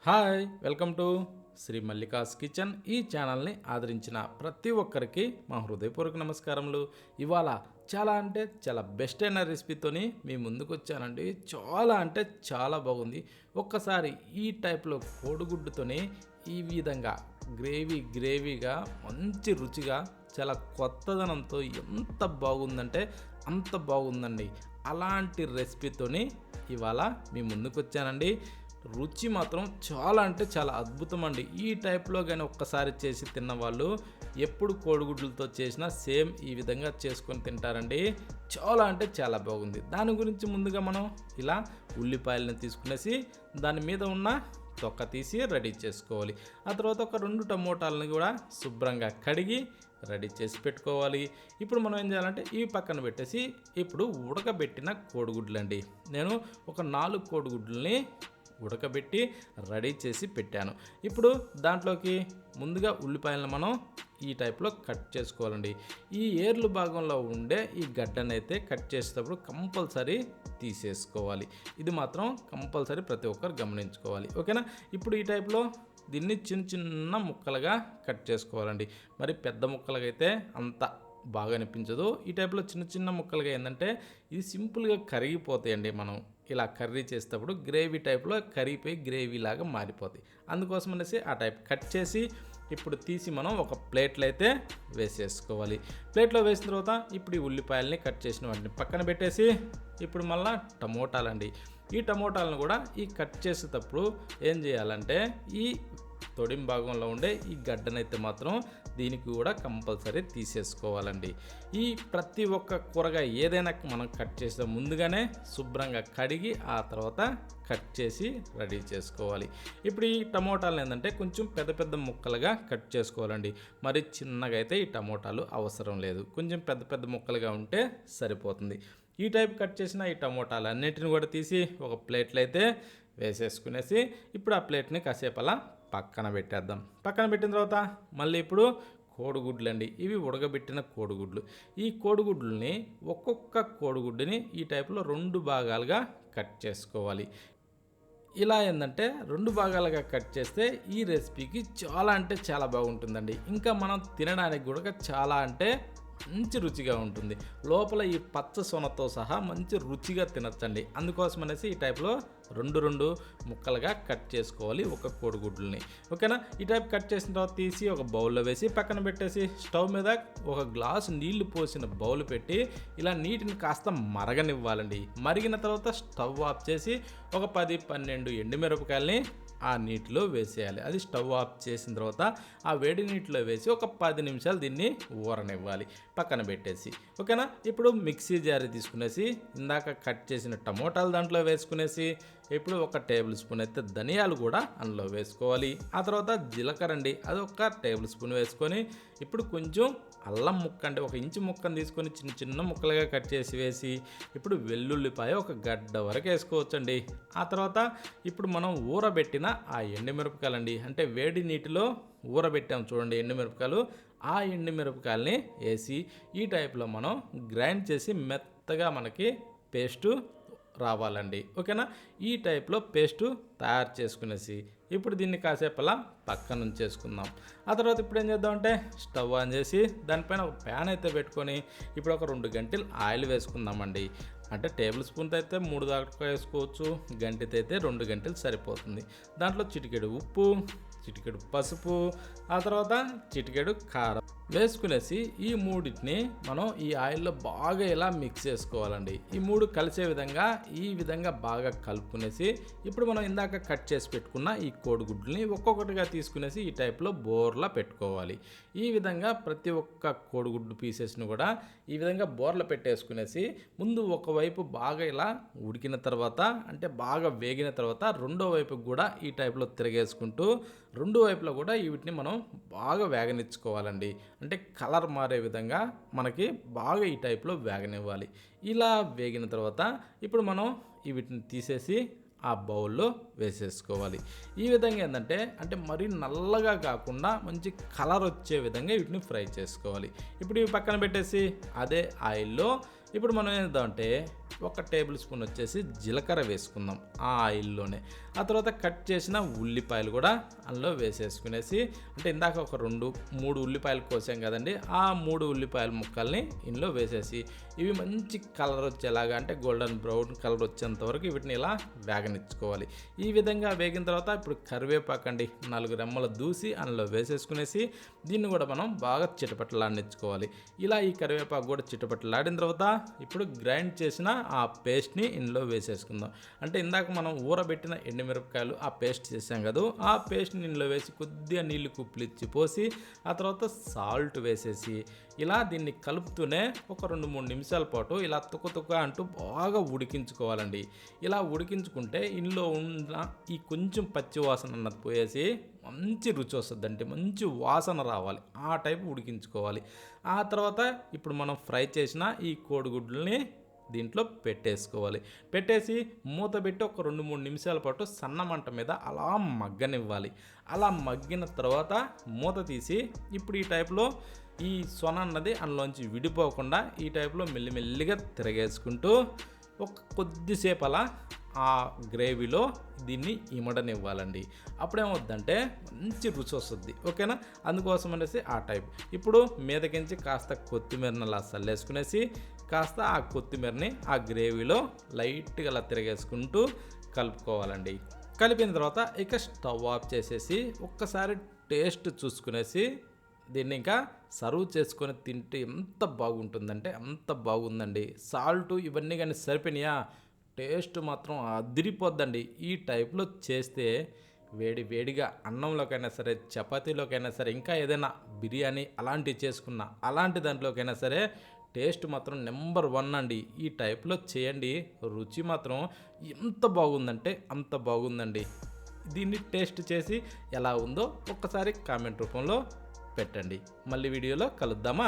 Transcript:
Hi welcome to Shri Mallika's kitchen. ఈ ఛానల్ని ఆదరించిన ప్రతి ఒక్కరికి మా హృదయపూర్వక నమస్కారములు. ఇవాళ చాలా అంటే చాలా బెస్ట్ అయిన రెసిపీతోని మీ ముందుకు వచ్చానండి. చాలా అంటే చాలా బాగుంది. ఒక్కసారి ఈ టైప్లో కోడిగుడ్డుతోని ఈ విధంగా గ్రేవీగా మంచి రుచిగా చాలా కొత్తదనంతో ఎంత బాగుందంటే అంత బాగుందండి. అలాంటి రెసిపీతోని ఇవాళ మీ ముందుకు వచ్చానండి. రుచి మాత్రం చాలా అంటే చాలా అద్భుతం అండి. ఈ టైప్లో కానీ ఒక్కసారి చేసి తిన్నవాళ్ళు ఎప్పుడు కోడిగుడ్లతో చేసినా సేమ్ ఈ విధంగా చేసుకొని తింటారండి. చాలా అంటే చాలా బాగుంది. దాని గురించి ముందుగా మనం ఇలా ఉల్లిపాయలను తీసుకునేసి దాని మీద ఉన్న తొక్క తీసి రెడీ చేసుకోవాలి. ఆ తర్వాత ఒక 2 టమోటాలను కూడా శుభ్రంగా కడిగి రెడీ చేసి పెట్టుకోవాలి. ఇప్పుడు మనం ఏం చేయాలంటే ఇవి పక్కన పెట్టేసి ఇప్పుడు ఉడకబెట్టిన కోడిగుడ్లండి. నేను ఒక 4 కోడిగుడ్లని ఉడకబెట్టి రెడీ చేసి పెట్టాను. ఇప్పుడు దాంట్లోకి ముందుగా ఉల్లిపాయలను మనం ఈ టైప్లో కట్ చేసుకోవాలండి. ఈ ఏర్లు భాగంలో ఉండే ఈ గడ్డనైతే కట్ చేసేటప్పుడు కంపల్సరీ తీసేసుకోవాలి. ఇది మాత్రం కంపల్సరీ ప్రతి ఒక్కరు గమనించుకోవాలి. ఓకేనా? ఇప్పుడు ఈ టైప్లో దీన్ని చిన్న చిన్న ముక్కలుగా కట్ చేసుకోవాలండి. మరి పెద్ద ముక్కలుగా అయితే అంత బాగా అనిపించదు. ఈ టైప్లో చిన్న చిన్న ముక్కలుగా ఏంటంటే ఇది సింపుల్గా కరిగిపోతాయండి. మనం ఇలా కర్రీ చేసేటప్పుడు గ్రేవీ టైప్లో కరిగిపోయి గ్రేవీలాగా మారిపోతాయి. అందుకోసం అనేసి ఆ టైప్ కట్ చేసి ఇప్పుడు తీసి మనం ఒక ప్లేట్లో అయితే వేసేసుకోవాలి. ప్లేట్లో వేసిన తర్వాత ఇప్పుడు ఈ ఉల్లిపాయలని కట్ చేసిన వాటిని పక్కన పెట్టేసి ఇప్పుడు మళ్ళీ టమోటాలండి. ఈ టమోటాలను కూడా ఈ కట్ చేసేటప్పుడు ఏం చేయాలంటే ఈ తొడిం భాగంలో ఉండే ఈ గడ్డనైతే మాత్రం దీనికి కూడా కంపల్సరీ తీసేసుకోవాలండి. ఈ ప్రతి ఒక్క కూరగాయ ఏదైనా మనం కట్ చేసే ముందుగానే శుభ్రంగా కడిగి ఆ తర్వాత కట్ చేసి రెడీ చేసుకోవాలి. ఇప్పుడు ఈ టమోటాలు ఏంటంటే కొంచెం పెద్ద పెద్ద ముక్కలుగా కట్ చేసుకోవాలండి. మరి చిన్నగా అయితే ఈ టమోటాలు అవసరం లేదు. కొంచెం పెద్ద పెద్ద ముక్కలుగా ఉంటే సరిపోతుంది. ఈ టైప్ కట్ చేసిన ఈ టమోటాలు అన్నిటిని కూడా తీసి ఒక ప్లేట్లో అయితే వేసేసుకునేసి ఇప్పుడు ఆ ప్లేట్ని కాసేపు అలా పక్కన పెట్టేద్దాం. పక్కన పెట్టిన తర్వాత మళ్ళీ ఇప్పుడు కోడిగుడ్లు అండి. ఇవి ఉడకబెట్టిన కోడిగుడ్లు. ఈ కోడిగుడ్లని ఒక్కొక్క కోడిగుడ్డుని ఈ టైప్లో 2 భాగాలుగా కట్ చేసుకోవాలి. ఇలా ఏంటంటే 2 భాగాలుగా కట్ చేస్తే ఈ రెసిపీకి చాలా అంటే చాలా బాగుంటుందండి. ఇంకా మనం తినడానికి కూడా చాలా అంటే మంచి రుచిగా ఉంటుంది. లోపల ఈ పచ్చ సొనతో సహా మంచి రుచిగా తినచ్చండి. అందుకోసం అనేసి ఈ టైప్లో 2 ముక్కలుగా కట్ చేసుకోవాలి ఒక కోడిగుడ్లని. ఓకేనా? ఈ టైప్ కట్ చేసిన తర్వాత తీసి ఒక బౌల్లో వేసి పక్కన పెట్టేసి స్టవ్ మీద ఒక గ్లాసు నీళ్లు పోసిన బౌల్ పెట్టి ఇలా నీటిని కాస్త మరగనివ్వాలండి. మరిగిన తర్వాత స్టవ్ ఆఫ్ చేసి ఒక 10-12 ఎండుమిరపకాయలని ఆ నీటిలో వేసేయాలి. అది స్టవ్ ఆఫ్ చేసిన తర్వాత ఆ వేడి నీటిలో వేసి ఒక 10 నిమిషాలు దీన్ని ఊరనివ్వాలి పక్కన పెట్టేసి. ఓకేనా? ఇప్పుడు మిక్సీ జార్ తీసుకునేసి ఇందాక కట్ చేసిన టమోటాలు దాంట్లో వేసుకునేసి ఇప్పుడు ఒక టేబుల్ స్పూన్ అయితే ధనియాలు కూడా అందులో వేసుకోవాలి. ఆ తర్వాత జీలకర్ర అండి, అది ఒక టేబుల్ స్పూన్ వేసుకొని ఇప్పుడు కొంచెం అల్లం ముక్క అంటే 1 ఇంచు ముక్కను తీసుకొని చిన్న చిన్న ముక్కలుగా కట్ చేసి వేసి ఇప్పుడు వెల్లుల్లిపాయ ఒక గడ్డ వరకు వేసుకోవచ్చండి. ఆ తర్వాత ఇప్పుడు మనం ఊరబెట్టిన ఆ ఎండుమిరపకాయలండి, అంటే వేడి నీటిలో ఊరబెట్టాం చూడండి ఎండుమిరపకాయలు, ఆ ఎండుమిరపకాయలని వేసి ఈ టైప్లో మనం గ్రైండ్ చేసి మెత్తగా మనకి పేస్టు రావాలండి. ఓకేనా? ఈ టైప్లో పేస్టు తయారు చేసుకునేసి ఇప్పుడు దీన్ని కాసేపు అలా పక్కన ఉంచేసుకుందాం. ఆ తర్వాత ఇప్పుడు ఏం చేద్దామంటే స్టవ్ ఆన్ చేసి దానిపైన ఒక ప్యాన్ అయితే పెట్టుకొని ఇప్పుడు ఒక 2 గంటలు ఆయిల్ వేసుకుందామండి. అంటే టేబుల్ స్పూన్తో అయితే 3 దాకా వేసుకోవచ్చు, గంటతో అయితే 2 గంటలు సరిపోతుంది. దాంట్లో చిటికెడు ఉప్పు, చిటికెడు పసుపు, ఆ తర్వాత చిటికెడు కారం వేసుకునేసి ఈ మూడింటిని మనం ఈ ఆయిల్లో బాగా ఇలా మిక్స్ చేసుకోవాలండి. ఈ 3 కలిసే విధంగా ఈ విధంగా బాగా కలుపుకునేసి ఇప్పుడు మనం ఇందాక కట్ చేసి పెట్టుకున్న ఈ కోడిగుడ్లని ఒక్కొక్కటిగా తీసుకునేసి ఈ టైప్లో బోర్లా పెట్టుకోవాలి. ఈ విధంగా ప్రతి ఒక్క కోడిగుడ్డు పీసెస్ని కూడా ఈ విధంగా బోర్ల పెట్టేసుకునేసి ముందు ఒకవైపు బాగా ఇలా ఉడికిన తర్వాత అంటే బాగా వేగిన తర్వాత రెండో వైపుకి కూడా ఈ టైప్లో తిరగేసుకుంటూ రెండు వైపులా కూడా వీటిని మనం బాగా వేగనిచ్చుకోవాలండి. అంటే కలర్ మారే విధంగా మనకి బాగా ఈ టైప్లో వేగనివ్వాలి. ఇలా వేగిన తర్వాత ఇప్పుడు మనం వీటిని తీసేసి ఆ బౌల్లో వేసేసుకోవాలి. ఈ విధంగా ఏంటంటే అంటే మరీ నల్లగా కాకుండా మంచి కలర్ వచ్చే విధంగా వీటిని ఫ్రై చేసుకోవాలి. ఇప్పుడు ఇవి పక్కన పెట్టేసి అదే ఆయిల్లో ఇప్పుడు మనం ఏం చేద్దామంటే 1 టేబుల్ స్పూన్ వచ్చేసి జీలకర్ర వేసుకుందాం ఆ ఆయిల్లోనే. ఆ తర్వాత కట్ చేసిన ఉల్లిపాయలు కూడా అందులో వేసేసుకునేసి, అంటే ఇందాక ఒక 2-3 ఉల్లిపాయలు కోసాం కదండి, ఆ 3 ఉల్లిపాయల ముక్కల్ని ఇందులో వేసేసి ఇవి మంచి కలర్ వచ్చేలాగా, అంటే గోల్డెన్ బ్రౌన్ కలర్ వచ్చేంత వరకు వీటిని ఇలా వేగనిచ్చుకోవాలి. ఈ విధంగా వేగిన తర్వాత ఇప్పుడు కరివేపాకండి 4 రెమ్మలు దూసి అందులో వేసేసుకునేసి దీన్ని కూడా మనం బాగా చిటపటలాడించుకోవాలి. ఇలా ఈ కరివేపాకు కూడా చిటపటలాడిన తర్వాత ఇప్పుడు గ్రైండ్ చేసిన ఆ పేస్ట్ని ఇందులో వేసేసుకుందాం. అంటే ఇందాక మనం ఊరబెట్టిన ఎండుమిరపకాయలు ఆ పేస్ట్ చేసాం కదా, ఆ పేస్ట్ని ఇందులో వేసి కొద్దిగా నీళ్లు కుప్పిలిచ్చి పోసి ఆ తర్వాత సాల్ట్ వేసేసి ఇలా దీన్ని కలుపుతూనే ఒక 2-3 నిమిషాల పాటు ఇలా తుక్క అంటూ బాగా ఉడికించుకోవాలండి. ఇలా ఉడికించుకుంటే ఇందులో ఉన్న ఈ కొంచెం పచ్చి వాసన అన్నది పోయేసి మంచి రుచి వస్తుందంటే మంచి వాసన రావాలి, ఆ టైపు ఉడికించుకోవాలి. ఆ తర్వాత ఇప్పుడు మనం ఫ్రై చేసిన ఈ కోడిగుడ్లని దీంట్లో పెట్టేసుకోవాలి. పెట్టేసి మూత పెట్టి ఒక 2-3 నిమిషాల పాటు సన్న మంట మీద అలా మగ్గనివ్వాలి. అలా మగ్గిన తర్వాత మూత తీసి ఇప్పుడు ఈ టైప్లో ఈ సొన అన్నది అందులోంచి విడిపోకుండా ఈ టైప్లో మెల్లిమెల్లిగా తిరగేసుకుంటూ ఒక కొద్దిసేపు అలా ఆ గ్రేవీలో దీన్ని ఇమడనివ్వాలండి. అప్పుడేమవుద్దంటే మంచి రుచి వస్తుంది. ఓకేనా, అందుకోసం అనేసి ఆ టైప్. ఇప్పుడు మీదకించి కాస్త కొత్తిమీరని అలా చల్లేసుకునేసి కాస్త ఆ కొత్తిమీరని ఆ గ్రేవీలో లైట్గా అలా తిరగేసుకుంటూ కలుపుకోవాలండి. కలిపిన తర్వాత ఇక స్టవ్ ఆఫ్ చేసేసి ఒక్కసారి టేస్ట్ చూసుకునేసి దీన్ని ఇంకా సర్వ్ చేసుకొని తింటే ఎంత బాగుంటుందంటే అంత బాగుందండి. సాల్ట్ ఇవన్నీ కానీ సరిపోయినాయా, టేస్ట్ మాత్రం అదిరిపోద్దండి. ఈ టైప్లో చేస్తే వేడి వేడిగా అన్నంలోకైనా సరే, చపాతీలోకైనా సరే, ఇంకా ఏదైనా బిర్యానీ అలాంటివి చేసుకున్నా అలాంటి దాంట్లోకైనా సరే టేస్ట్ మాత్రం నెంబర్ 1 అండి. ఈ టైప్లో చేయండి, రుచి మాత్రం ఎంత బాగుందంటే అంత బాగుందండి. దీన్ని టేస్ట్ చేసి ఎలా ఉందో ఒక్కసారి కామెంట్ రూపంలో పెట్టండి. మళ్ళీ వీడియోలో కలుద్దామా.